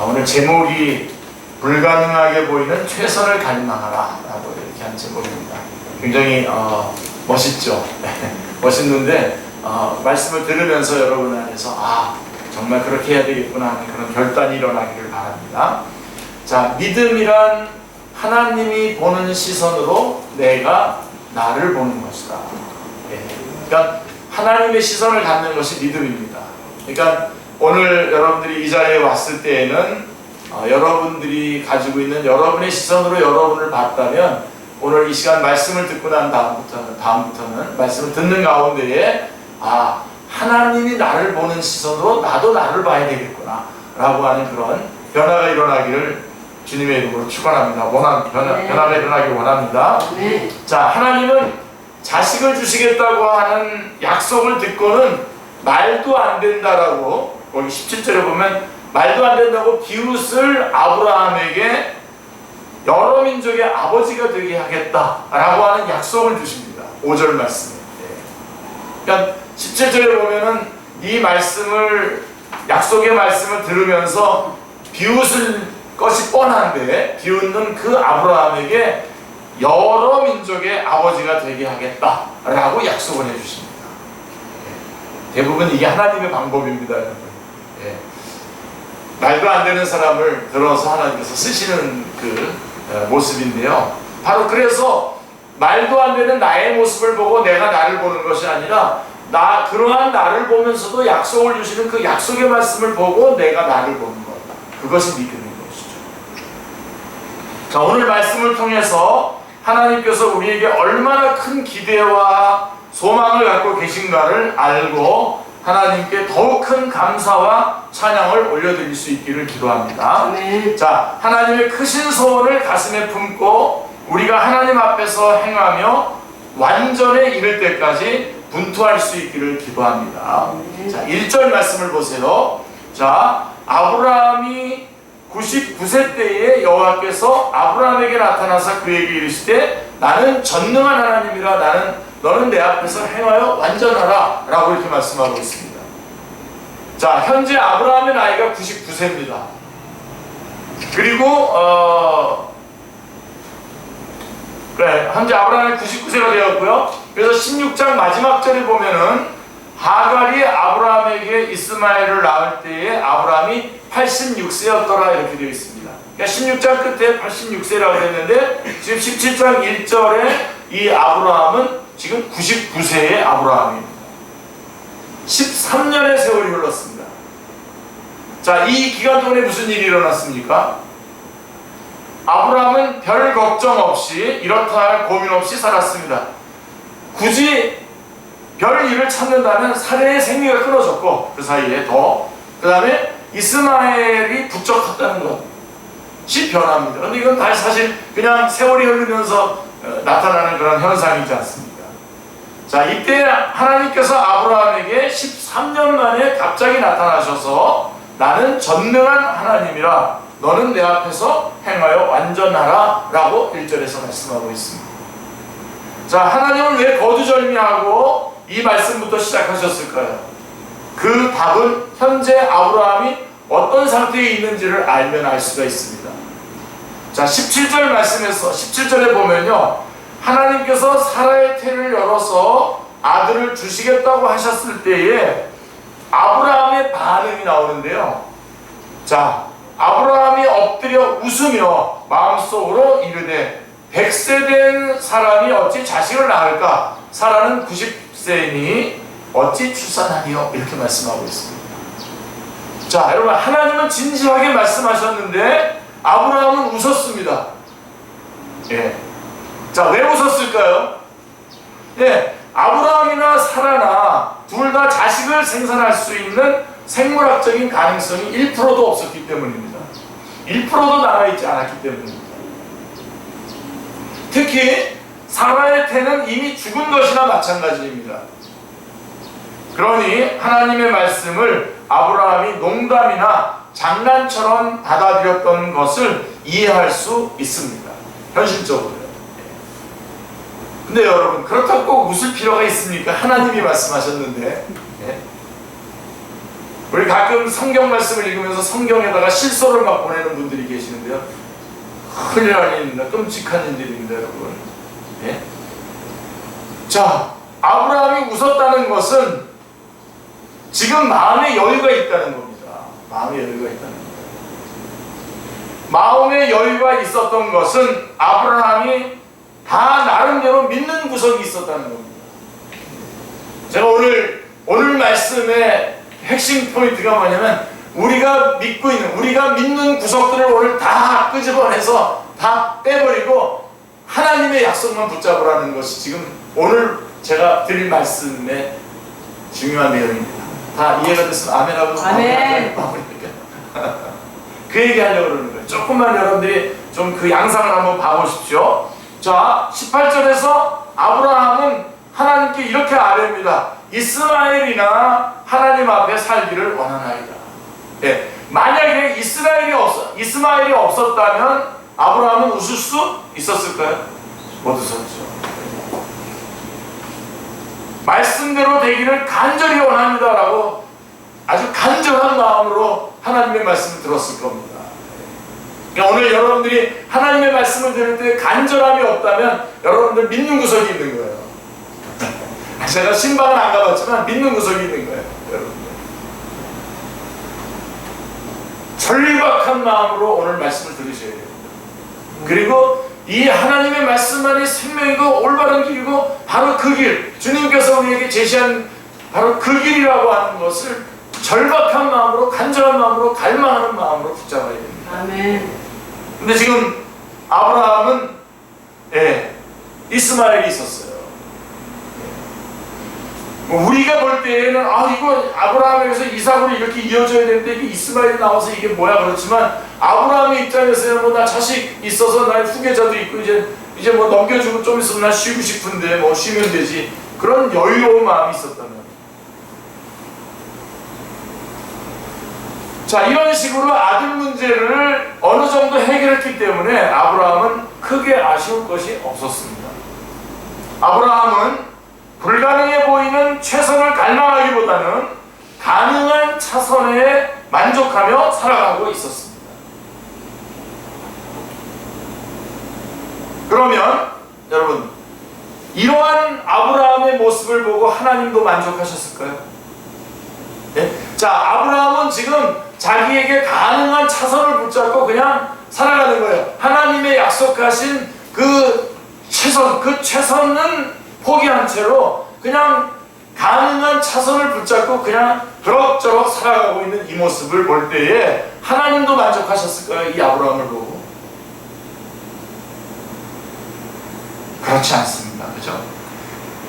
오늘 제목이 불가능하게 보이는 최선을 갈망하라 라고 이렇게 한 제목입니다. 굉장히 멋있죠. 멋있는데 말씀을 들으면서 여러분 안에서 정말 그렇게 해야 되겠구나 하는 그런 결단이 일어나기를 바랍니다. 자, 믿음이란 하나님이 보는 시선으로 내가 나를 보는 것이다. 그러니까 하나님의 시선을 갖는 것이 믿음입니다. 그러니까 오늘 여러분들이 이 자리에 왔을 때에는 여러분들이 가지고 있는 여러분의 시선으로 여러분을 봤다면 오늘 이 시간 말씀을 듣고 난 다음부터는 말씀을 듣는 가운데에 하나님이 나를 보는 시선으로 나도 나를 봐야 되겠구나 라고 하는 그런 변화가 일어나기를 주님의 이름으로 축원합니다. 변화가 일어나길 원합니다. 자, 하나님은 자식을 주시겠다고 하는 약속을 듣고는 말도 안 된다라고 거기 17절에 보면 말도 안 된다고 비웃을 아브라함에게 여러 민족의 아버지가 되게 하겠다라고 하는 약속을 주십니다. 5절 말씀에. 그러니까 17절에 보면은 이 말씀을 약속의 말씀을 들으면서 비웃을 것이 뻔한데 비웃는 그 아브라함에게 여러 민족의 아버지가 되게 하겠다라고 약속을 해주십니다. 대부분 이게 하나님의 방법입니다, 여러분. 말도 안 되는 사람을 들어서 하나님께서 쓰시는 그 모습인데요. 바로 그래서 말도 안 되는 나의 모습을 보고 내가 나를 보는 것이 아니라 그러한 나를 보면서도 약속을 주시는 그 약속의 말씀을 보고 내가 나를 보는 것. 그것이 믿음인 것이죠. 자, 오늘 말씀을 통해서 하나님께서 우리에게 얼마나 큰 기대와 소망을 갖고 계신가를 알고 하나님께 더욱 큰 감사와 찬양을 올려드릴 수 있기를 기도합니다. 자, 하나님의 크신 소원을 가슴에 품고 우리가 하나님 앞에서 행하며 완전에 이를 때까지 분투할 수 있기를 기도합니다. 자, 1절 말씀을 보세요. 자, 아브라함이 99세 때에 여호와께서 아브라함에게 나타나사 그에게 이르시되 나는 전능한 하나님이라 너는 내 앞에서 행하여 완전하라 라고 이렇게 말씀하고 있습니다. 자, 현재 아브라함의 나이가 99세입니다. 그리고 현재 아브라함이 99세가 되었고요. 그래서 16장 마지막 절에 보면은 하갈이 아브라함에게 이스마엘을 낳을 때에 아브라함이 86세였더라 이렇게 되어 있습니다. 그러니까 16장 끝에 86세라고 했는데 지금 17장 1절에 이 아브라함은 지금 99세의 아브라함입니다. 13년의 세월이 흘렀습니다. 자, 이 기간 동안에 무슨 일이 일어났습니까? 아브라함은 별 걱정 없이 이렇다 할 고민 없이 살았습니다. 굳이 별 일을 찾는다면 사례의 생리가 끊어졌고 그 사이에 그 다음에 이스마엘이 부쩍 컸다는 것이 변합니다. 그런데 이건 사실 그냥 세월이 흐르면서 나타나는 그런 현상이지 않습니까? 자, 이때 하나님께서 아브라함에게 13년 만에 갑자기 나타나셔서 나는 전능한 하나님이라 너는 내 앞에서 행하여 완전하라 라고 1절에서 말씀하고 있습니다. 자, 하나님은 왜 거두절미하고 이 말씀부터 시작하셨을까요? 그 답은 현재 아브라함이 어떤 상태에 있는지를 알면 알 수가 있습니다. 자, 17절 말씀에서 17절에 보면요, 하나님께서 사라의 태를 열어서 아들을 주시겠다고 하셨을 때에 아브라함의 반응이 나오는데요. 자, 아브라함이 엎드려 웃으며 마음속으로 이르되 100세 된 사람이 어찌 자식을 낳을까? 사라는 90세니 어찌 출산하리요? 이렇게 말씀하고 있습니다. 자, 여러분, 하나님은 진지하게 말씀하셨는데 아브라함은 웃었습니다. 자, 왜 웃었을까요? 아브라함이나 사라나 둘 다 자식을 생산할 수 있는 생물학적인 가능성이 1%도 없었기 때문입니다. 1%도 남아있지 않았기 때문입니다. 특히 사라의 태는 이미 죽은 것이나 마찬가지입니다. 그러니 하나님의 말씀을 아브라함이 농담이나 장난처럼 받아들였던 것을 이해할 수 있습니다. 현실적으로요. 근데 여러분, 그렇다고 꼭 웃을 필요가 있습니까? 하나님이 말씀하셨는데. 우리 가끔 성경 말씀을 읽으면서 성경에다가 실소를 막 보내는 분들이 계시는데요. 큰일 날 일입니다. 끔찍한 일들입니다, 여러분. 예? 자, 아브라함이 웃었다는 것은 지금 마음의 여유가 있다는 겁니다. 마음의 여유가 있다는 겁니다. 마음의 여유가 있었던 것은 아브라함이 다 나름대로 믿는 구석이 있었다는 겁니다. 제가 오늘 말씀의 핵심 포인트가 뭐냐면 우리가 믿고 있는, 우리가 믿는 구석들을 오늘 다 끄집어내서 다 빼버리고 하나님의 약속만 붙잡으라는 것이 지금 오늘 제가 드릴 말씀의 중요한 내용입니다. 다 이해가 됐으면 아멘하고 아멘. 그 얘기 하려고 그러는 거예요. 조금만 여러분들이 좀 그 양상을 한번 봐보십시오. 자, 18절에서 아브라함은 하나님께 이렇게 아뢰입니다. 이스마엘이나 하나님 앞에 살기를 원하나이다. 예, 만약에 이스마엘이 없었다면 아브라함은 웃을 수 있었을까요? 못 웃었죠. 말씀대로 되기를 간절히 원합니다라고 아주 간절한 마음으로 하나님의 말씀을 들었을 겁니다. 그러니까 오늘 여러분들이 하나님의 말씀을 들을 때 간절함이 없다면 여러분들 믿는 구석이 있는 거예요. 제가 신방은 안 가봤지만 믿는 구석이 있는 거예요, 여러분들. 절박한 마음으로 오늘 말씀을 들으셔야 됩니다. 그리고 이 하나님의 말씀만이 생명이고 올바른 길이고 바로 그 길, 주님께서 우리에게 제시한 바로 그 길이라고 하는 것을 절박한 마음으로, 간절한 마음으로, 갈망하는 마음으로 붙잡아야 됩니다. 아멘. 근데 지금 아브라함은 이스마엘이 있었어요. 우리가 볼 때에는 이거 아브라함에게서 이삭으로 이렇게 이어져야 되는데 이게 이스마엘이 나와서 이게 뭐야 그렇지만 아브라함의 입장에서는 뭐 나 자식 있어서 나의 후계자도 있고 이제 뭐 넘겨주고 좀 있으면 나 쉬고 싶은데 뭐 쉬면 되지, 그런 여유로운 마음이 있었다면, 자, 이런 식으로 아들 문제를 어느 정도 해결했기 때문에 아브라함은 크게 아쉬울 것이 없었습니다. 아브라함은 불가능해 보이는 최선을 갈망하기보다는 가능한 차선에 만족하며 살아가고 있었습니다. 그러면 여러분, 이러한 아브라함의 모습을 보고 하나님도 만족하셨을까요? 네? 자, 아브라함은 지금 자기에게 가능한 차선을 붙잡고 그냥 살아가는 거예요. 하나님의 약속하신 그 최선은 포기한 채로 그냥 가능한 차선을 붙잡고 그냥 그럭저럭 살아가고 있는 이 모습을 볼 때에 하나님도 만족하셨을까요? 이 아브라함을 보고? 그렇지 않습니다. 그죠?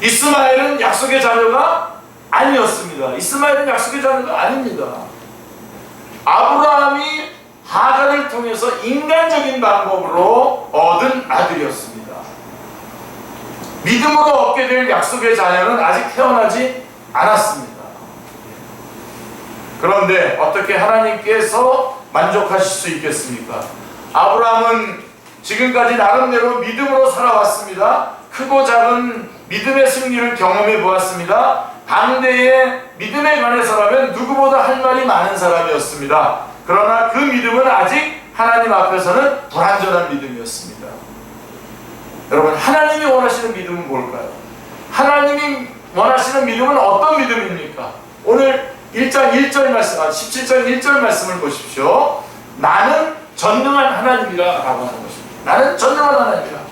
이스마엘은 약속의 자녀가 아니었습니다. 이스마엘은 약속의 자녀가 아닙니다. 아브라함이 하갈을 통해서 인간적인 방법으로 얻은 아들이었습니다. 믿음으로 얻게 될 약속의 자녀는 아직 태어나지 않았습니다. 그런데 어떻게 하나님께서 만족하실 수 있겠습니까? 아브라함은 지금까지 나름대로 믿음으로 살아왔습니다. 크고 작은 믿음의 승리를 경험해 보았습니다. 당대의 믿음에 관해서라면 누구보다 할 말이 많은 사람이었습니다. 그러나 그 믿음은 아직 하나님 앞에서는 불완전한 믿음이었습니다. 여러분, 하나님이 원하시는 믿음은 뭘까요? 하나님이 원하시는 믿음은 어떤 믿음입니까? 오늘 1장 1절 말씀, 17장 1절 말씀을 보십시오. 나는 전능한 하나님이라 라고 하는 것입니다. 나는 전능한 하나님이라.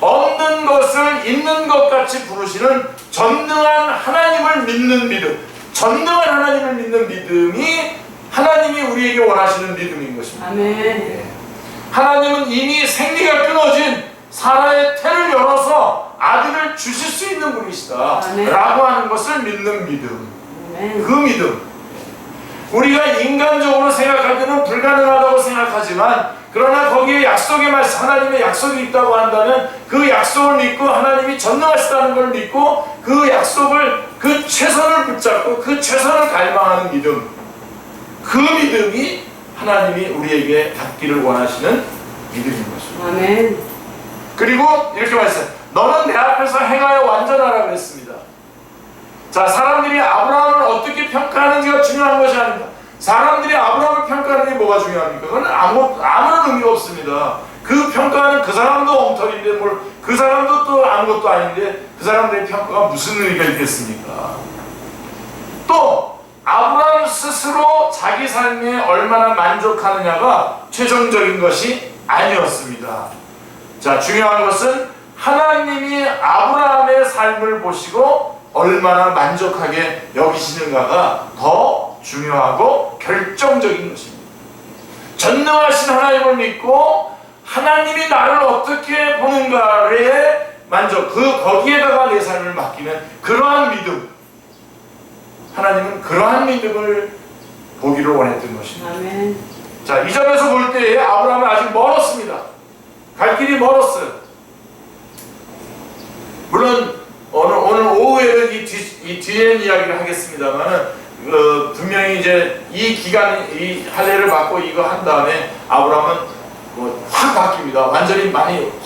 없는 것을 있는 것 같이 부르시는 전능한 하나님을 믿는 믿음, 전능한 하나님을 믿는 믿음이 하나님이 우리에게 원하시는 믿음인 것입니다. 아멘. 하나님은 이미 생리가 끊어진 사라의 태를 열어서 아들을 주실 수 있는 분이시다 라고 하는 것을 믿는 믿음. 그 믿음, 우리가 인간적으로 생각할 때는 불가능하다고 생각하지만, 그러나 거기에 약속의 말씀, 하나님의 약속이 있다고 한다면 그 약속을 믿고 하나님이 전능하시다는 걸 믿고 그 약속을, 그 최선을 붙잡고 그 최선을 갈망하는 믿음, 그 믿음이 하나님이 우리에게 갖기를 원하시는 믿음인 것입니다. 아멘. 그리고 이렇게 말했어요. 너는 내 앞에서 행하여 완전하라 그랬습니다. 자, 사람들이 아브라함을 어떻게 평가하는지가 중요한 것이 아닙니다. 사람들이 아브라함을 평가하는 게 뭐가 중요합니까? 그건 아무런 의미가 없습니다. 그 평가는 그 사람도 엉터리인데 그 사람도 또 아무것도 아닌데 그 사람들의 평가가 무슨 의미가 있겠습니까? 또 아브라함 스스로 자기 삶에 얼마나 만족하느냐가 최종적인 것이 아니었습니다. 자, 중요한 것은 하나님이 아브라함의 삶을 보시고 얼마나 만족하게 여기시는가가 더 중요하고 결정적인 것입니다. 전능하신 하나님을 믿고 하나님이 나를 어떻게 보는가에 거기에다가 내 삶을 맡기는 그러한 믿음, 하나님은 그러한 믿음을 보기를 원했던 것입니다. 아멘. 자, 이 점에서 볼 때에 아브라함은 아직 멀었습니다. 갈 길이 멀었어요. 물론 오늘 오후에는 이 뒤에 이야기를 하겠습니다만은 분명히 이제 이 기간, 이 할례를 받고 이거 한 다음에 아브라함은 확 바뀝니다. 완전히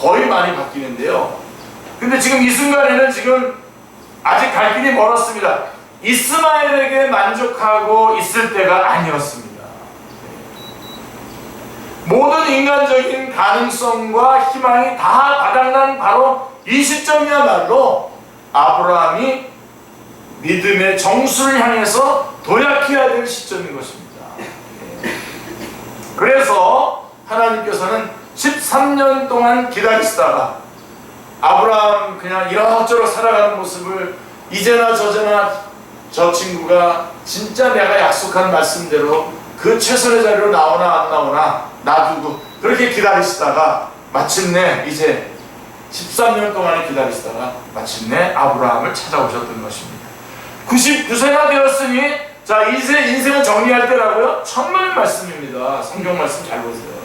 거의 많이 바뀌는데요. 근데 지금 이 순간에는 지금 아직 갈 길이 멀었습니다. 이스마엘에게 만족하고 있을 때가 아니었습니다. 모든 인간적인 가능성과 희망이 다 바닥난 바로 이 시점이야말로 아브라함이 믿음의 정수를 향해서 도약해야 될 시점인 것입니다. 그래서 하나님께서는 13년 동안 기다리시다가 아브라함 그냥 이럭저럭 살아가는 모습을 이제나 저제나 저 친구가 진짜 내가 약속한 말씀대로 그 최선의 자리로 나오나 안 나오나 놔두고 그렇게 기다리시다가 마침내 이제 13년 동안에 기다리시다가 마침내 아브라함을 찾아오셨던 것입니다. 99세가 되었으니 자, 이제 인생은 정리할 때라고요? 천만의 말씀입니다. 성경 말씀 잘 보세요.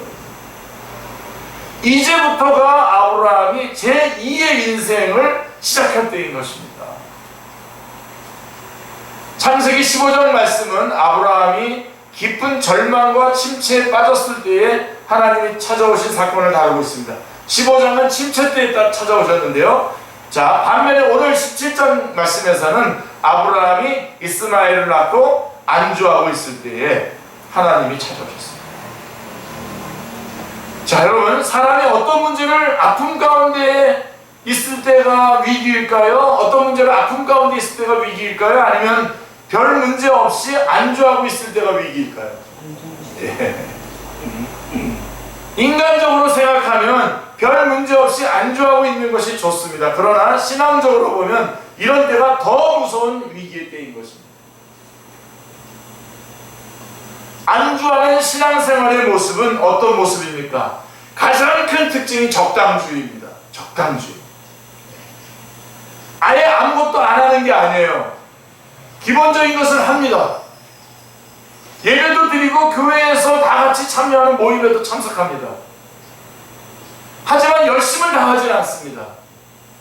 이제부터가 아브라함이 제2의 인생을 시작할 때인 것입니다. 창세기 15장 말씀은 아브라함이 깊은 절망과 침체에 빠졌을 때에 하나님이 찾아오신 사건을 다루고 있습니다. 15장은 침체 때에 찾아오셨는데요. 자, 반면에 오늘 17장 말씀에서는 아브라함이 이스마엘을 낳고 안주하고 있을 때에 하나님이 찾아오셨습니다. 자, 여러분, 사람이 어떤 문제를 아픔 가운데 있을 때가 위기일까요? 어떤 문제를 아픔 가운데 있을 때가 위기일까요? 아니면 별 문제 없이 안주하고 있을 때가 위기일까요? 예. 인간적으로 생각하면 별 문제 없이 안주하고 있는 것이 좋습니다. 그러나 신앙적으로 보면 이런 때가 더 무서운 위기의 때인 것입니다. 안주하는 신앙생활의 모습은 어떤 모습입니까? 가장 큰 특징이 적당주의입니다. 적당주의. 아예 아무것도 안 하는 게 아니에요. 기본적인 것을 합니다. 예배도 드리고 교회에서 다 같이 참여하는 모임에도 참석합니다. 하지만 열심을 다하지 않습니다.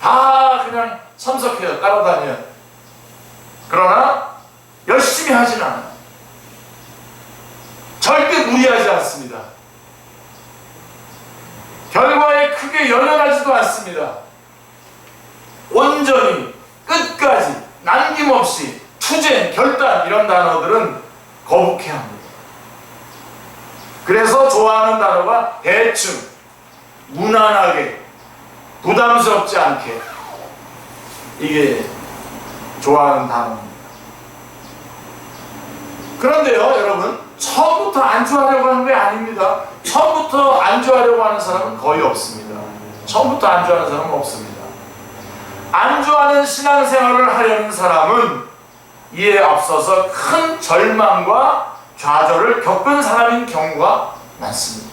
다 그냥 참석해요. 따라다녀요. 그러나 열심히 하진 않아요. 절대 무리하지 않습니다. 결과에 크게 연연하지도 않습니다. 온전히 끝까지 남김없이 투쟁, 결단 이런 단어들은 거북해 합니다. 그래서 좋아하는 단어가 대충, 무난하게, 부담스럽지 않게 이게 좋아하는 단어입니다. 그런데요, 여러분, 처음부터 안주하려고 하는 게 아닙니다. 처음부터 안주하려고 하는 사람은 거의 없습니다. 처음부터 안주하는 사람은 없습니다. 안주하는 신앙생활을 하려는 사람은 이에 앞서서 큰 절망과 좌절을 겪은 사람인 경우가 많습니다.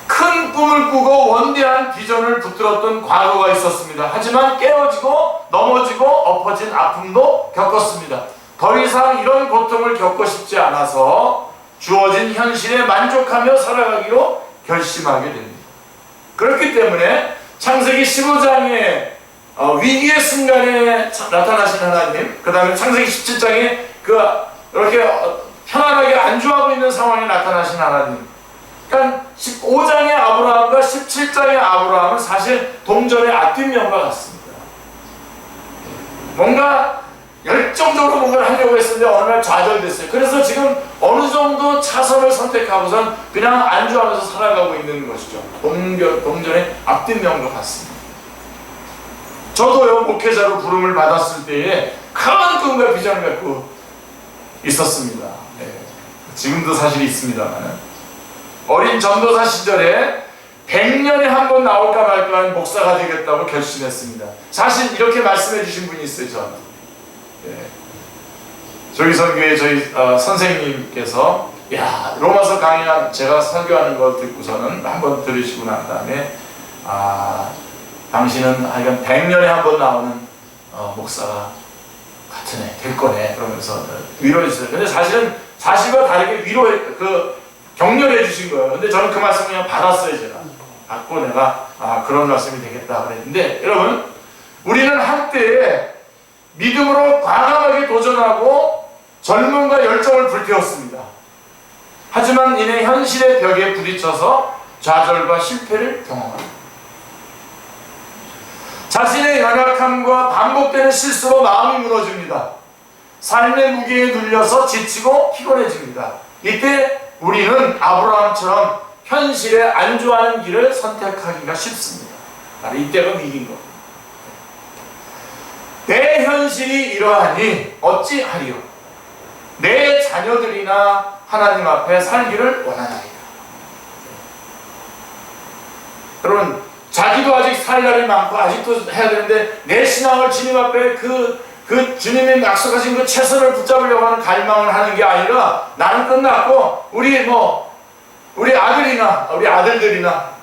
큰 꿈을 꾸고 원대한 비전을 붙들었던 과거가 있었습니다. 하지만 깨어지고 넘어지고 엎어진 아픔도 겪었습니다. 더 이상 이런 고통을 겪고 싶지 않아서 주어진 현실에 만족하며 살아가기로 결심하게 됩니다. 그렇기 때문에 창세기 15장에 위기의 순간에 나타나신 하나님, 그 다음에 창세기 17장에 이렇게 편안하게 안주하고 있는 상황에 나타나신 하나님, 그러니까 15장의 아브라함과 17장의 아브라함은 사실 동전의 앞뒷면과 같습니다. 뭔가 열정적으로 뭔가를 하려고 했었는데 어느 날 좌절됐어요. 그래서 지금 어느 정도 차선을 선택하고선 그냥 안주하면서 살아가고 있는 것이죠. 동전의 앞뒷 면과 같습니다. 저도요, 목회자로 부름을 받았을 때에 큰 꿈과 비전을 갖고 있었습니다. 네. 지금도 사실 있습니다만, 어린 전도사 시절에 100년에 한 번 나올까 말까 한 목사가 되겠다고 결심했습니다. 사실 이렇게 말씀해 주신 분이 있어요, 저한테. 네. 저희 선교회 저희 선생님께서, 야, 로마서 강의 제가 설교하는 걸 듣고서는 한번 들으시고 난 다음에, 당신은 하여간 100년에 한 번 나오는 목사가 같은 애 될 거네, 그러면서 위로해 주세요. 근데 사실은 사실과 다르게 격려해 주신 거예요. 근데 저는 그 말씀을 그냥 받았어요. 제가 받고 내가 그런 말씀이 되겠다 그랬는데, 여러분, 우리는 한때에 믿음으로 과감하게 도전하고 젊음과 열정을 불태웠습니다. 하지만 이내 현실의 벽에 부딪혀서 좌절과 실패를 경험합니다. 자신의 연약함과 반복되는 실수로 마음이 무너집니다. 삶의 무게에 눌려서 지치고 피곤해집니다. 이때 우리는 아브라함처럼 현실에 안주하는 길을 선택하기가 쉽습니다. 바로 이때가 위기인 겁니다. 내 현실이 이러하니 어찌하리요? 내 자녀들이나 하나님 앞에 살기를 원하나이다. 여러분, 자기도 아직 살 날이 많고 아직도 해야 되는데 내 신앙을 주님 앞에 그 주님이 약속하신 그 최선을 붙잡으려고 하는 갈망을 하는 게 아니라, 나는 끝났고 우리 아들이나 우리 아들들이나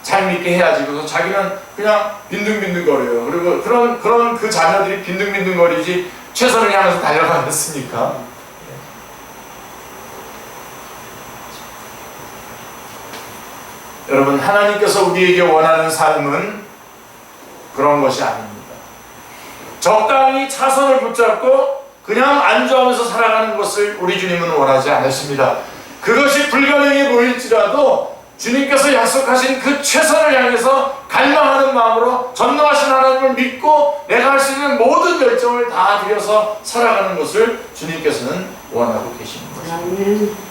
잘 믿게 해야지. 그래서 자기는 그냥 빈둥빈둥거려요. 그리고 그런 그 자녀들이 빈둥빈둥거리지 최선을 향해서 달려가겠습니까? 여러분, 하나님께서 우리에게 원하는 삶은 그런 것이 아닙니다. 적당히 차선을 붙잡고 그냥 안주하면서 살아가는 것을 우리 주님은 원하지 않으십니다. 그것이 불가능해 보일지라도 주님께서 약속하신 그 최선을 향해서 갈망하는 마음으로 전능하신 하나님을 믿고 내가 할 수 있는 모든 열정을 다 들여서 살아가는 것을 주님께서는 원하고 계시는 것입니다.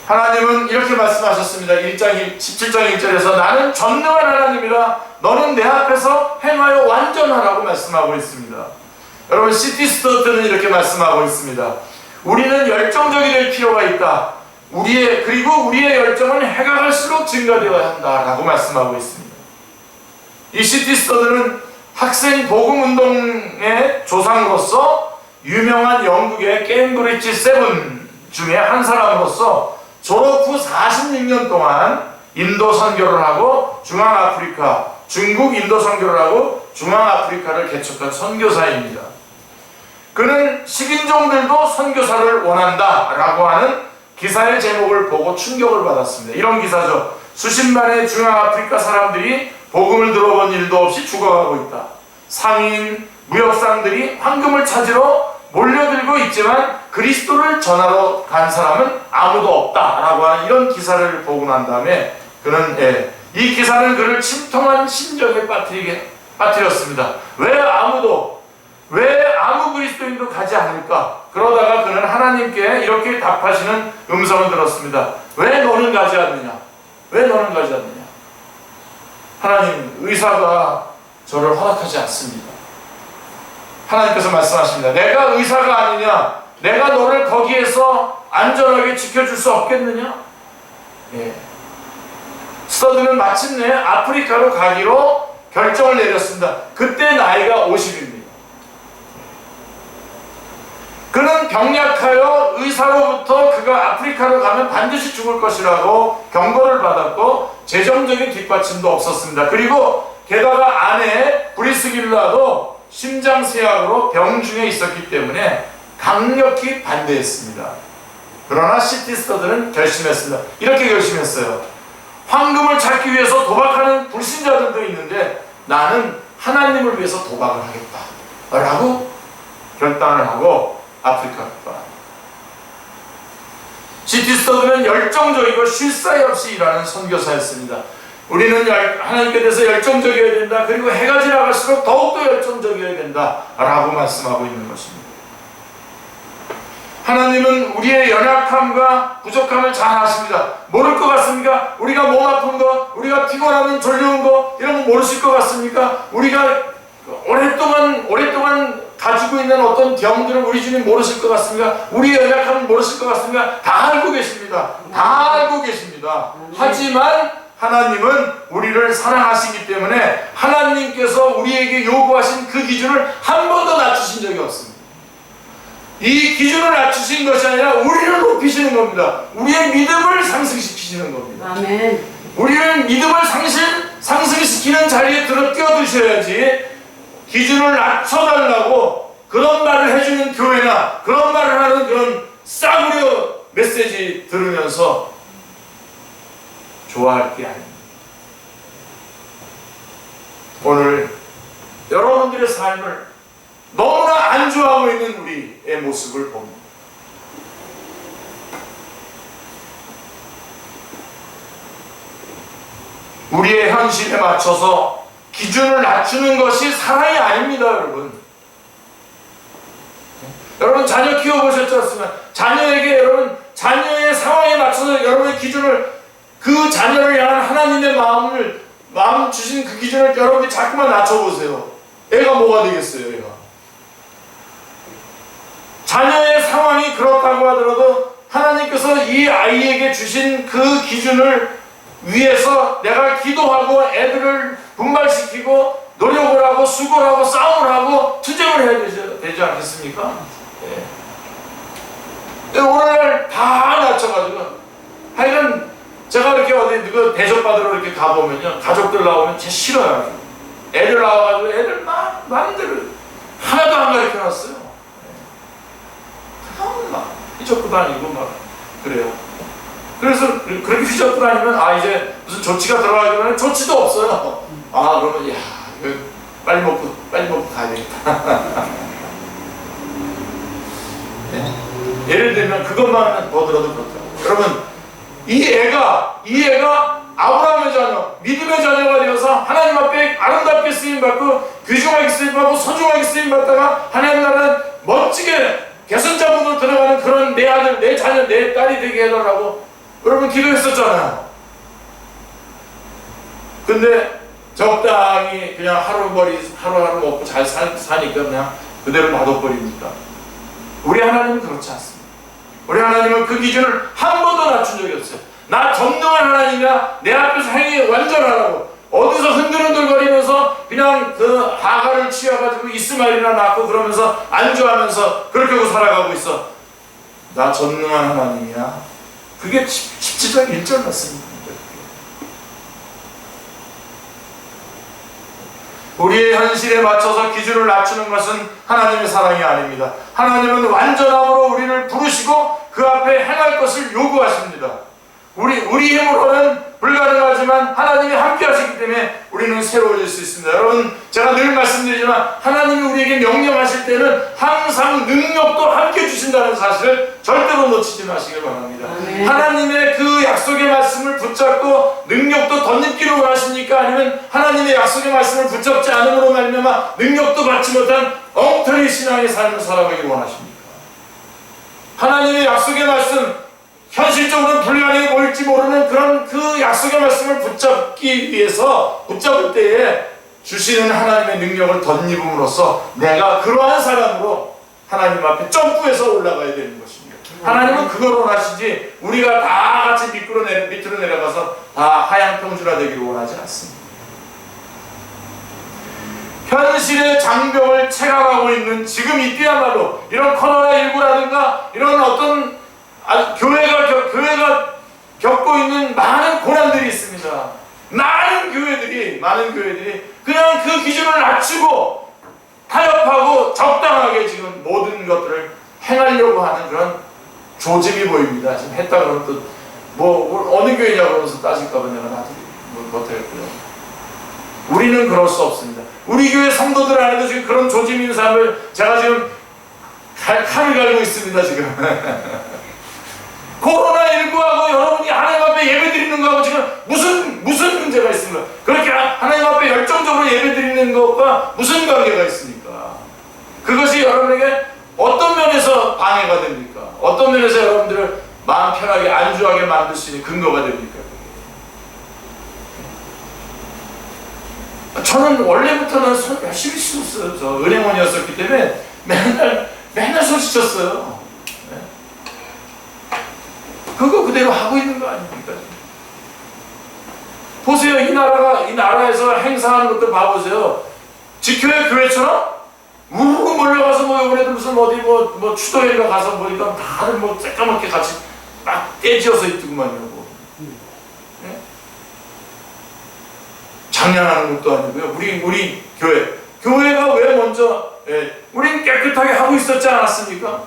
하나님은 이렇게 말씀하셨습니다. 17장 1절에서 나는 전능한 하나님이라 너는 내 앞에서 행하여 완전하라고 말씀하고 있습니다. 여러분, C.T. 스터튼은 이렇게 말씀하고 있습니다. 우리는 열정적이 될 필요가 있다. 그리고 우리의 열정은 해가 갈수록 증가되어야 한다라고 말씀하고 있습니다. 이 C.T. 스터튼은 학생 복음운동의 조상으로서 유명한 영국의 케임브리지 7 중에 한 사람으로서 졸업 후 46년 동안 인도 선교를 하고 중국 인도 선교를 하고 중앙아프리카를 개척한 선교사입니다. 그는 식인종들도 선교사를 원한다 라고 하는 기사의 제목을 보고 충격을 받았습니다. 이런 기사죠. 수십만의 중앙아프리카 사람들이 복음을 들어본 일도 없이 죽어가고 있다. 상인, 무역상들이 황금을 찾으러 몰려들고 있지만 그리스도를 전하러 간 사람은 아무도 없다라고 하는 이런 기사를 보고 난 다음에 그는 이 기사는 그를 침통한 심정에 빠뜨렸습니다. 왜 아무 그리스도인도 가지 않을까? 그러다가 그는 하나님께 이렇게 답하시는 음성을 들었습니다. 왜 너는 가지 않느냐? 왜 너는 가지 않느냐? 하나님, 의사가 저를 허락하지 않습니다. 하나님께서 말씀하십니다. 내가 의사가 아니냐? 내가 너를 거기에서 안전하게 지켜줄 수 없겠느냐? 스터드는 마침내 아프리카로 가기로 결정을 내렸습니다. 그때 나이가 50입니다. 그는 병약하여 의사로부터 그가 아프리카로 가면 반드시 죽을 것이라고 경고를 받았고 재정적인 뒷받침도 없었습니다. 그리고 게다가 아내 브리스길라도 심장쇠약으로 병중에 있었기 때문에 강력히 반대했습니다. 그러나 C.T. 스터드는 결심했습니다. 이렇게 결심했어요. 황금을 찾기 위해서 도박하는 불신자들도 있는데 나는 하나님을 위해서 도박을 하겠다 라고 결단을 하고 아프리카로 떠납니다. C.T. 스터드는 열정적이고 쉴 사이 없이 일하는 선교사였습니다. 우리는 하나님께 대해서 열정적이어야 된다. 그리고 해가 지나갈수록 더욱더 열정적이어야 된다 라고 말씀하고 있는 것입니다. 하나님은 우리의 연약함과 부족함을 잘 아십니다. 모를 것 같습니까? 우리가 몸 아픈 거, 우리가 피곤하면 졸려온 거 이런 거 모르실 것 같습니까? 우리가 오랫동안 가지고 있는 어떤 병들을 우리 주님 모르실 것 같습니까? 우리의 연약함을 모르실 것 같습니까? 다 알고 계십니다. 다 알고 계십니다. 하지만 하나님은 우리를 사랑하시기 때문에 하나님께서 우리에게 요구하신 그 기준을 한 번도 낮추신 적이 없습니다. 이 기준을 낮추신 것이 아니라 우리를 높이시는 겁니다. 우리의 믿음을 상승시키시는 겁니다. 아멘. 우리를 믿음을 상승시키는 자리에 끼어드셔야지 기준을 낮춰달라고 그런 말을 해주는 교회나 그런 말을 하는 그런 싸구려 메시지 들으면서 좋아할 게 아닙니다. 오늘 여러분들의 삶을 너무나 안주하고 있는 우리의 모습을 봅니다. 우리의 현실에 맞춰서 기준을 낮추는 것이 사랑이 아닙니다, 여러분. 여러분 자녀 키워보셨지 않습니까? 자녀에게 여러분 자녀의 상황에 맞춰서 여러분의 기준을 그 자녀를 향한 하나님의 마음 주신 그 기준을 여러분이 자꾸만 낮춰보세요. 애가 뭐가 되겠어요, 애가. 자녀의 상황이 그렇다고 하더라도 하나님께서 이 아이에게 주신 그 기준을 위해서 내가 기도하고 애들을 분발시키고 노력을 하고 수고를 하고 싸움을 하고 투쟁을 해야 되지 않겠습니까? 네. 오늘날 다 낮춰가지고 하여간 제가 이렇게 어디 누가 대접받으러 이렇게 가보면요 가족들 나오면 제 싫어요. 애들 나와가지고 애들 마음대로 하나도 안 가르쳐놨어요. 막 휘젓고 다니고 막 그래요. 그래서 그렇게 휘젓고 다니면 이제 무슨 조치가 들어가기는 조치도 없어요. 그러면 이거 빨리 먹고 가야 되겠다. 네. 예를 들면 그것만 보더라도 그렇다고. 여러분 이 애가 아브라함의 자녀, 믿음의 자녀가 되어서 하나님 앞에 아름답게 쓰임받고 귀중하게 쓰임받고 소중하게 쓰임받다가 하나님 나라는 멋지게 개선자분으로 들어가는 그런 내 아들, 내 자녀, 내 딸이 되게 해달라고 여러분 기도했었잖아요. 근데 적당히 그냥 하루하루 먹고 잘 사니까 그냥 그대로 놔둬버립니까? 우리 하나님은 그렇지 않습니다. 우리 하나님은 그 기준을 한 번도 낮춘 적이 없어요. 나 전능한 하나님이야. 내 앞에서 행위 완전하라고. 어디서 흔들흔들거리면서 그냥 그 하가를 취해가지고 이스마엘이나 낳고 그러면서 안주하면서 그렇게 하고 살아가고 있어. 나 전능한 하나님이야. 그게 17장 1절 말씀입니다. 우리의 현실에 맞춰서 기준을 낮추는 것은 하나님의 사랑이 아닙니다. 하나님은 완전함으로 우리를 부르시고 그 앞에 행할 것을 요구하십니다. 우리 힘으로는 불가능하지만 하나님이 함께 하시기 때문에 우리는 새로워질 수 있습니다. 여러분 제가 늘 말씀드리지만 하나님이 우리에게 명령하실 때는 항상 능력도 함께 주신다는 사실을 절대로 놓치지 마시길 바랍니다. 하나님의 그 약속의 말씀을 붙잡고 능력도 덧입기로 원하십니까? 아니면 하나님의 약속의 말씀을 붙잡지 않음으로 말미암아 능력도 받지 못한 엉터리 신앙의 삶을 살아가길 원하십니까? 하나님의 약속의 말씀 현실적으로는 불가능해 보일지 모르는 그런 그 약속의 말씀을 붙잡기 위해서 붙잡을 때에 주시는 하나님의 능력을 덧입음으로써 내가 그러한 사람으로 하나님 앞에 점프해서 올라가야 되는 것입니다. 하나님은 그걸 원하시지 우리가 다 같이 밑으로 내려가서 다 하향 평준화 되기를 원하지 않습니다. 현실의 장벽을 체감하고 있는 지금 이때야말로 이런 코로나19라든가 이런 어떤 교회가 겪고 있는 많은 고난들이 있습니다. 많은 교회들이 그냥 그 기준을 낮추고 타협하고 적당하게 지금 모든 것들을 행하려고 하는 그런 조짐이 보입니다. 지금 했다 그러면 또 어느 교회냐고 그러면서 따질까봐 내가 나도 못하겠고요. 우리는 그럴 수 없습니다. 우리 교회 성도들 안에도 지금 그런 조짐 있는 사람을 제가 지금 칼을 갈고 있습니다. 지금 코로나19하고 여러분이 하나님 앞에 예배 드리는 거하고 지금 무슨 문제가 있습니까? 그래서 여러분들을 마음 편하게 안주하게 만들 수 있는 근거가 됩니까? 저는 원래부터는 손 열심히 씻었어요. 저 은행원이었었기 때문에 맨날 손 씻었어요. 네? 그거 그대로 하고 있는 거 아닙니까? 보세요. 이 나라에서 행사하는 것들 봐보세요. 지교회 교회처럼 우르르 몰려가서 뭐 이번에도 무슨 어디 뭐 추도회가 가서 보니까 다들 뭐 새까맣게 같이 막 떼지어서 있더구만요. 네? 장난하는 것도 아니고요. 우리 교회가 왜 먼저 우린 깨끗하게 하고 있었지 않았습니까?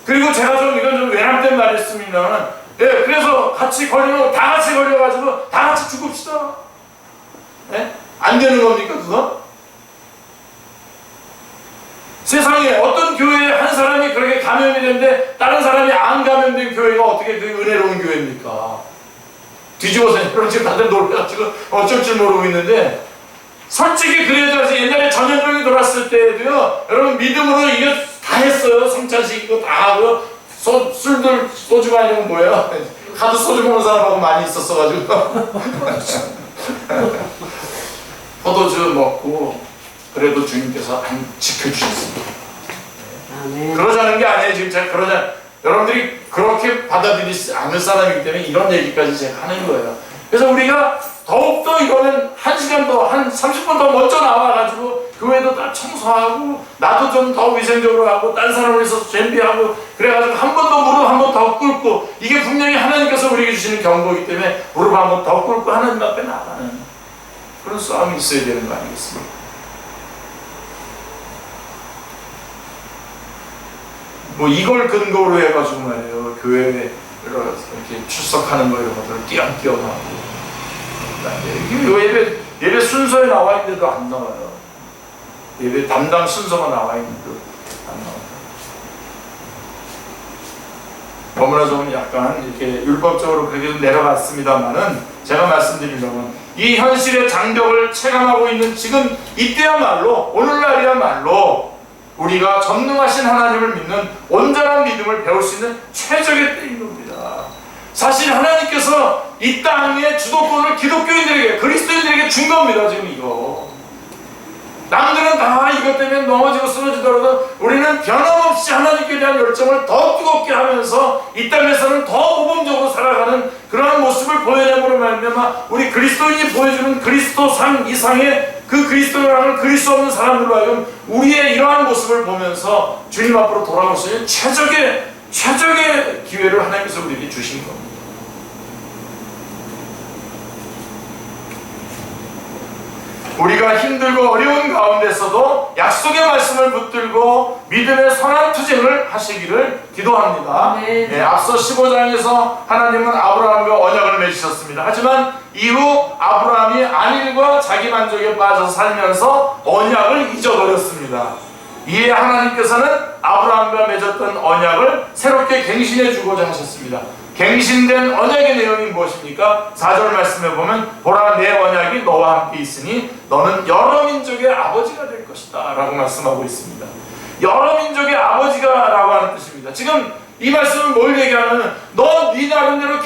그리고 제가 이건 좀 외람된 말이었습니다만, 그래서 같이 걸리면 다 같이 걸려가지고 다 같이 죽읍시다. 안 되는 겁니까 그거? 세상에 어떤 교회에 한 사람이 그렇게 감염이 됐는데 다른 사람이 안 감염된 교회가 어떻게 그 은혜로운 교회입니까? 뒤집어서 여러분 지금 다들 놀라가지고 어쩔 줄 모르고 있는데, 솔직히 그래서 옛날에 전염병이 돌았을 때에도요, 여러분 믿음으로 이거 다 했어요. 성찬식 이거 다 하고요. 소주가 아니면 뭐예요? 하도 소주 먹는 사람하고 많이 있었어가지고 포도주 먹고 그래도 주님께서 안 지켜주셨습니다. 아멘. 그러자는 게 아니에요. 지금 제가 여러분들이 그렇게 받아들이지 않을 사람이기 때문에 이런 얘기까지 제가 하는 거예요. 그래서 우리가 더욱더 이거는 1시간 더, 한 30분 더 먼저 나와가지고 교회도 다 청소하고 나도 좀 더 위생적으로 하고 딴 사람을 위해서 준비하고 그래가지고 한 번 더 무릎 한 번 더 꿇고, 이게 분명히 하나님께서 우리에게 주시는 경고이기 때문에 무릎 한 번 더 꿇고 하나님 앞에 나가는 그런 싸움이 있어야 되는 거 아니겠습니까? 뭐 이걸 근거로 해가지고 말이에요, 교회에 이렇게 출석하는 거 이런 것들을 띄엄띄엄 하고, 예배 순서에 나와 있는데도 안 나와요. 예배 담당 순서가 나와 있는데도 안 나와요. 너무나 좀 약간 이렇게 율법적으로 그렇게 내려갔습니다만은, 제가 말씀드리려면 이 현실의 장벽을 체감하고 있는 지금 이때야말로, 오늘날이야말로 우리가 전능하신 하나님을 믿는 온전한 믿음을 배울 수 있는 최적의 때인 겁니다. 사실 하나님께서 이 땅의 주도권을 기독교인들에게, 그리스도인들에게 준 겁니다. 지금 이거 남들은 다 이것 때문에 넘어지고 쓰러지더라도 우리는 변함없이 하나님께 대한 열정을 더 뜨겁게 하면서 이 땅에서는 더 모범적으로 살아가는 그러한 모습을 보여내므로 말미암아 우리 그리스도인이 보여주는 그리스도상 이상의 그 그리스도라는 그리스도 없는 사람들로 하여금 우리의 이러한 모습을 보면서 주님 앞으로 돌아올 수 있는 최적의 기회를 하나님께서 우리에게 주신 겁니다. 우리가 힘들고 어려운 가운데서도 약속의 말씀을 붙들고 믿음의 선한 투쟁을 하시기를 기도합니다. 네. 앞서 15장에서 하나님은 아브라함과 언약을 맺으셨습니다. 하지만 이후 아브라함이 안일과 자기만족에 빠져서 살면서 언약을 잊어버렸습니다. 이에 하나님께서는 아브라함과 맺었던 언약을 새롭게 갱신해 주고자 하셨습니다. 갱신된 언약의 내용이 무엇입니까? 4절 말씀에 보면 보라 내 언약이 너와 함께 있으니 너는 여러 민족의 아버지가 될 것이다 라고 말씀하고 있습니다. 여러 민족의 아버지가 라고 하는 뜻입니다. 지금 이 말씀은 뭘 얘기하냐면 너 네 나름대로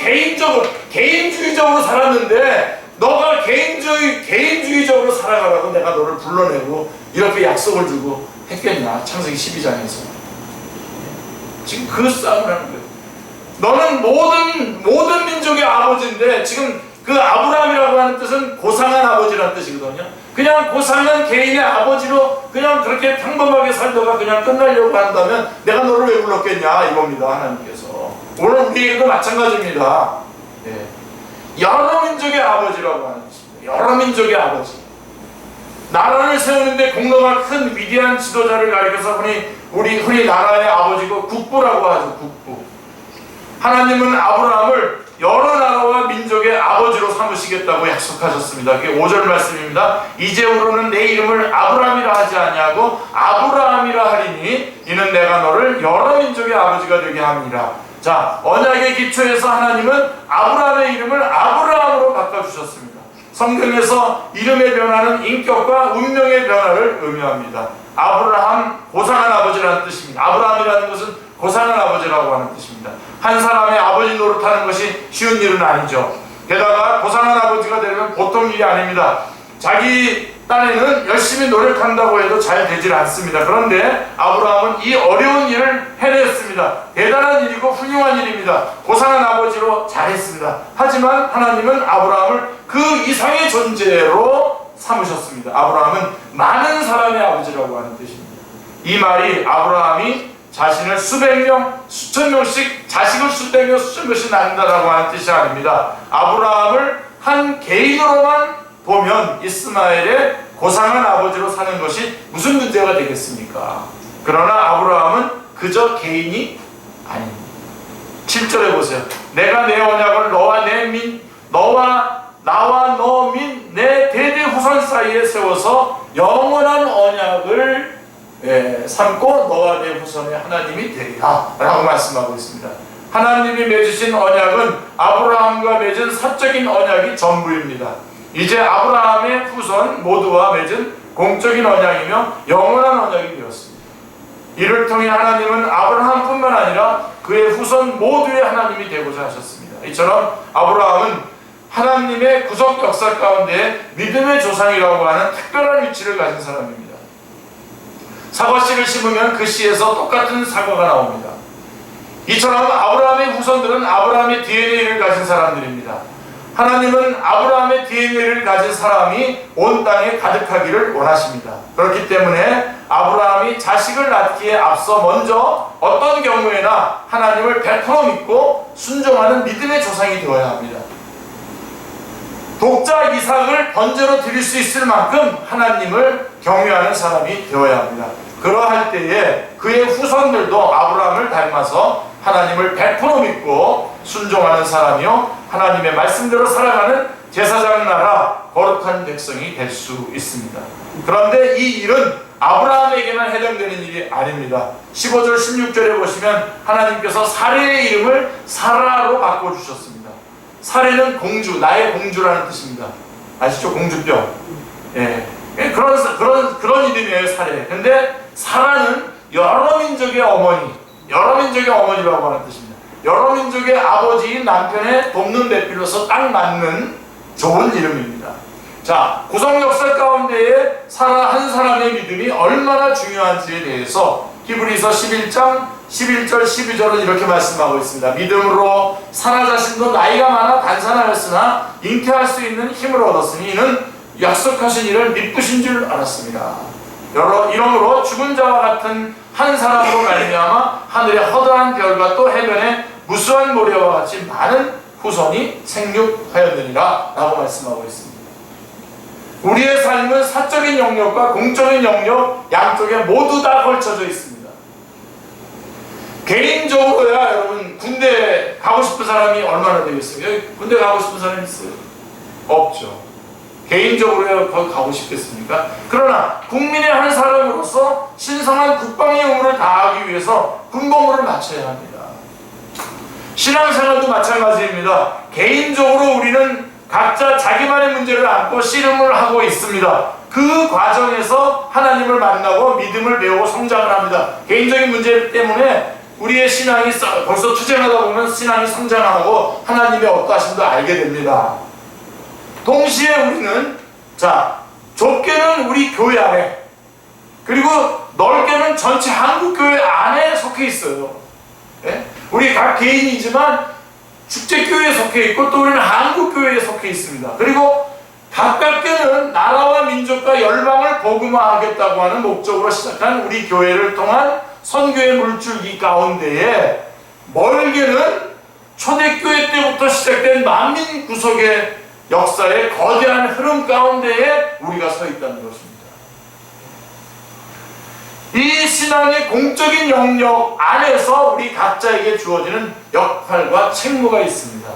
개인주의적으로 살았는데 너가 개인주의적으로 살아가라고 내가 너를 불러내고 이렇게 약속을 주고 했겠냐. 창세기 12장에서 지금 그 싸움을 하는 거예요. 너는 모든 민족의 아버지인데, 지금 그 아브라함이라고 하는 뜻은 고상한 아버지라는 뜻이거든요. 그냥 고상한 개인의 아버지로 그냥 그렇게 평범하게 살다가 그냥 끝나려고 한다면 내가 너를 왜 불렀겠냐 이겁니다. 하나님께서 오늘 우리에게도 마찬가지입니다. 여러 민족의 아버지라고 하는 것입니다. 여러 민족의 아버지, 나라를 세우는데 공로가 큰 위대한 지도자를 가리켜서 흔히 나라의 아버지고 국부라고 하죠. 국부. 하나님은 아브라함을 여러 나라와 민족의 아버지로 삼으시겠다고 약속하셨습니다. 그게 5절 말씀입니다. 이제후로는 내 이름을 아브라함이라 하지 아니하고 아브라함이라 하리니 이는 내가 너를 여러 민족의 아버지가 되게 함이라. 자, 언약의 기초에서 하나님은 아브라함의 이름을 아브라함으로 바꿔주셨습니다. 성경에서 이름의 변화는 인격과 운명의 변화를 의미합니다. 아브라함, 고상한 아버지라는 뜻입니다. 아브라함이라는 것은 고상한 아버지라고 하는 뜻입니다. 한 사람의 아버지 노릇하는 것이 쉬운 일은 아니죠. 게다가 고상한 아버지가 되려면 보통 일이 아닙니다. 자기 딴에는 열심히 노력한다고 해도 잘 되질 않습니다. 그런데 아브라함은 이 어려운 일을 해냈습니다. 대단한 일이고 훌륭한 일입니다. 고상한 아버지로 잘했습니다. 하지만 하나님은 아브라함을 그 이상의 존재로 삼으셨습니다. 아브라함은 많은 사람의 아버지라고 하는 뜻입니다. 이 말이 아브라함이 자신을 수백 명, 수천 명씩, 자식을 수백 명, 수천 명씩 낳는다라고 하는 뜻이 아닙니다. 아브라함을 한 개인으로만 보면 이스마엘의 고상한 아버지로 사는 것이 무슨 문제가 되겠습니까? 그러나 아브라함은 그저 개인이 아닙니다. 7절에 보세요. 내가 내 언약을 너와 나와 너 민 내 대대 후손 사이에 세워서 영원한 언약을 삼고 너와 내 후손의 하나님이 되리라 라고 말씀하고 있습니다. 하나님이 맺으신 언약은 아브라함과 맺은 사적인 언약이 전부입니다. 이제 아브라함의 후손 모두와 맺은 공적인 언약이며 영원한 언약이 되었습니다. 이를 통해 하나님은 아브라함뿐만 아니라 그의 후손 모두의 하나님이 되고자 하셨습니다. 이처럼 아브라함은 하나님의 구속 역사 가운데 믿음의 조상이라고 하는 특별한 위치를 가진 사람입니다. 사과씨를 심으면 그 씨에서 똑같은 사과가 나옵니다. 이처럼 아브라함의 후손들은 아브라함의 DNA를 가진 사람들입니다. 하나님은 아브라함의 DNA를 가진 사람이 온 땅에 가득하기를 원하십니다. 그렇기 때문에 아브라함이 자식을 낳기에 앞서 먼저 어떤 경우에나 하나님을 100% 믿고 순종하는 믿음의 조상이 되어야 합니다. 독자 이삭을 번제로 드릴 수 있을 만큼 하나님을 경외하는 사람이 되어야 합니다. 그러할 때에 그의 후손들도 아브라함을 닮아서 하나님을 100% 믿고 순종하는 사람이요 하나님의 말씀대로 살아가는 제사장 나라 거룩한 백성이 될 수 있습니다. 그런데 이 일은 아브라함에게만 해당되는 일이 아닙니다. 15절 16절에 보시면 하나님께서 사레의 이름을 사라로 바꿔주셨습니다. 사레는 공주, 나의 공주라는 뜻입니다. 아시죠? 공주병. 예. 그런 이름이에요, 사레. 근데 사라는 여러 민족의 어머니라고 하는 뜻입니다. 여러 민족의 아버지인 남편의 돕는 배필로서 딱 맞는 좋은 이름입니다. 자, 구속 역사 가운데에 사라 한 사람의 믿음이 얼마나 중요한지에 대해서 히브리서 11장 11절 12절은 이렇게 말씀하고 있습니다. 믿음으로 사라 자신도 나이가 많아 단산하였으나 잉태할 수 있는 힘을 얻었으니 이는 약속하신 이를 믿으신 줄 알았습니다. 이러므로 죽은 자와 같은 한 사람으로 말미암아 하늘의 허다한 별과 또 해변의 무수한 모래와 같이 많은 후손이 생육하였느니라 라고 말씀하고 있습니다. 우리의 삶은 사적인 영역과 공적인 영역 양쪽에 모두 다 걸쳐져 있습니다. 개인적으로야 여러분 군대 가고 싶은 사람이 얼마나 되겠어요? 여기 군대 가고 싶은 사람이 있어요? 없죠. 개인적으로야 거기 가고 싶겠습니까? 그러나 국민의 한 사람으로서 신성한 국방의 의무를 다하기 위해서 군복무를 마쳐야 합니다. 신앙생활도 마찬가지입니다. 개인적으로 우리는 각자 자기만의 문제를 안고 씨름을 하고 있습니다. 그 과정에서 하나님을 만나고 믿음을 배우고 성장을 합니다. 개인적인 문제 때문에 우리의 신앙이 벌써 투쟁하다 보면 신앙이 성장하고 하나님의 어떠하심도 알게 됩니다. 동시에 우리는 좁게는 우리 교회 안에 그리고 넓게는 전체 한국교회 안에 속해 있어요. 네? 우리 각 개인이지만 축제교회에 속해 있고 또 우리는 한국교회에 속해 있습니다. 그리고 가깝게는 나라와 민족과 열방을 복음화하겠다고 하는 목적으로 시작한 우리 교회를 통한 선교의 물줄기 가운데에 멀게는 초대교회 때부터 시작된 만민 구속의 역사의 거대한 흐름 가운데에 우리가 서 있다는 것입니다. 이 신앙의 공적인 영역 안에서 우리 각자에게 주어지는 역할과 책무가 있습니다.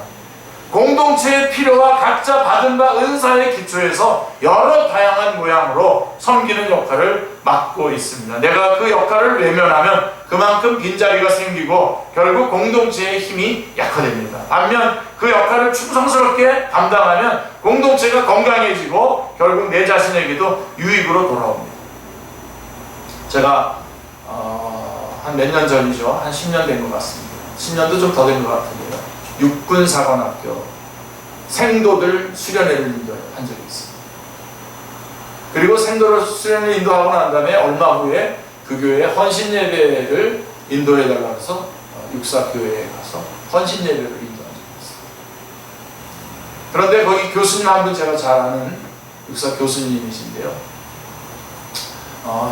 공동체의 필요와 각자 받은 바 은사의 기초에서 여러 다양한 모양으로 섬기는 역할을 맡고 있습니다. 내가 그 역할을 외면하면 그만큼 빈자리가 생기고 결국 공동체의 힘이 약화됩니다. 반면 그 역할을 충성스럽게 감당하면 공동체가 건강해지고 결국 내 자신에게도 유익으로 돌아옵니다. 제가 한 몇 년 전이죠. 한 10년 된 것 같습니다. 10년도 좀 더 된 것 같은데요. 육군사관학교 생도들 수련회를 인도한 적이 있습니다. 그리고 생도를 수련회 인도하고 난 다음에 얼마 후에 그 교회에 헌신 예배를 인도해달라고 해서 육사교회에 가서 헌신 예배를 인도한 적이 있습니다. 그런데 거기 교수님 한 분 제가 잘 아는 육사 교수님이신데요.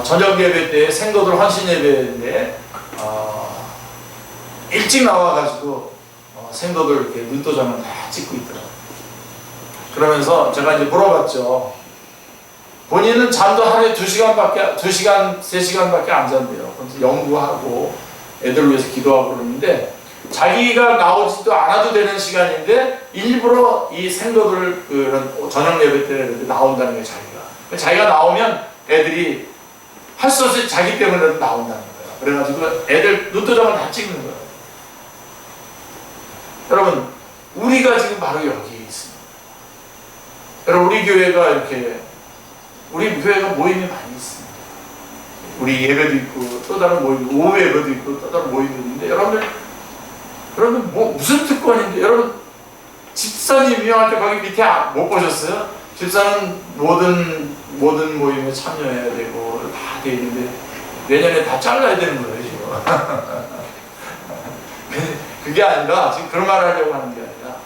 저녁 예배 때 생도들 헌신 예배인데 일찍 나와가지고 생도들 이렇게 눈도장을 다 찍고 있더라고요. 그러면서 제가 이제 물어봤죠. 본인은 잠도 하루에 2시간, 3시간밖에 안 잔대요. 그래서 연구하고 애들 위해서 기도하고 그러는데 자기가 나오지도 않아도 되는 시간인데 일부러 이 생도들 그런 저녁 예배 때 나온다는 거예요. 자기가 나오면 애들이 할 수 없이 자기 때문에 나온다는 거예요. 그래가지고 애들 눈도장을 다 찍는 거예요. 여러분, 우리가 지금 바로 여기에 있습니다. 여러분, 우리 교회가 모임이 많이 있습니다. 우리 예배도 있고 또 다른 모임, 오후 예배도 있고 또 다른 모임도 있는데 여러분 뭐 무슨 특권인데, 여러분 집사님 유명할 때 거기 밑에 못 보셨어요? 집사는 모든 모임에 참여해야 되고 다 돼 있는데 내년에 다 잘라야 되는 거예요 지금. 그게 아니라 지금 그런 말을 하려고 하는 게 아니라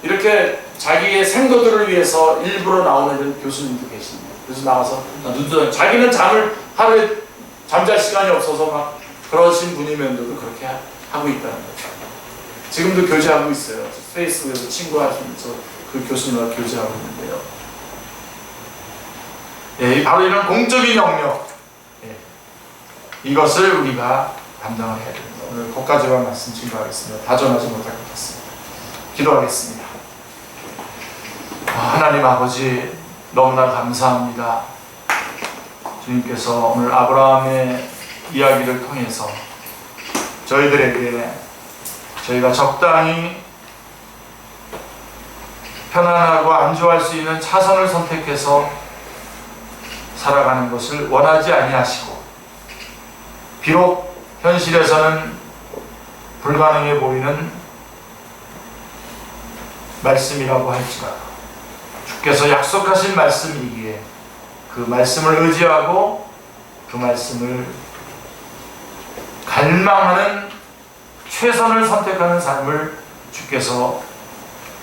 이렇게 자기의 생도들을 위해서 일부러 나오는 교수님도 계십니다. 그래서 나와서 자기는 하루에 잠잘 시간이 없어서 막 그러신 분이면서도 그렇게 하고 있다는 거죠. 지금도 교제하고 있어요. 페이스북에서 친구하시면서 그 교수님과 교제하고 있는데요. 예, 바로 이런 공적인 영역, 이것을 우리가 감당을 해야 됩니다. 오늘 거기까지만 말씀 증거하겠습니다. 다 전하지 못할 것 같습니다. 기도하겠습니다. 하나님 아버지, 너무나 감사합니다. 주님께서 오늘 아브라함의 이야기를 통해서 저희들에게 저희가 적당히 편안하고 안주할 수 있는 차선을 선택해서 살아가는 것을 원하지 아니하시고, 비록 현실에서는 불가능해 보이는 말씀이라고 할지라도 주께서 약속하신 말씀이기에 그 말씀을 의지하고 그 말씀을 갈망하는 최선을 선택하는 삶을 주께서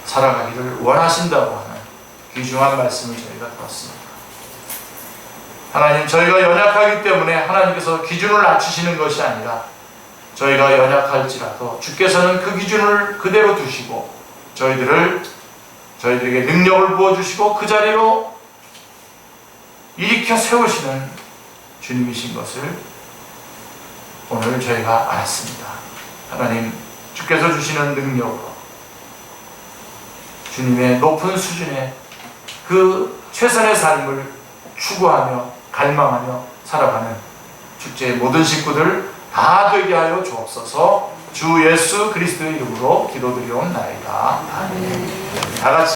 살아가기를 원하신다고 하는 귀중한 말씀을 저희가 들었습니다. 하나님, 저희가 연약하기 때문에 하나님께서 기준을 낮추시는 것이 아니라 저희가 연약할지라도 주께서는 그 기준을 그대로 두시고 저희들에게 능력을 부어주시고 그 자리로 일으켜 세우시는 주님이신 것을 오늘 저희가 알았습니다. 하나님, 주께서 주시는 능력으로 주님의 높은 수준의 그 최선의 삶을 추구하며 갈망하며 살아가는 축제의 모든 식구들 다 되게 하여 주옵소서. 주 예수 그리스도의 이름으로 기도드리옵나이다. 아멘. 다 같이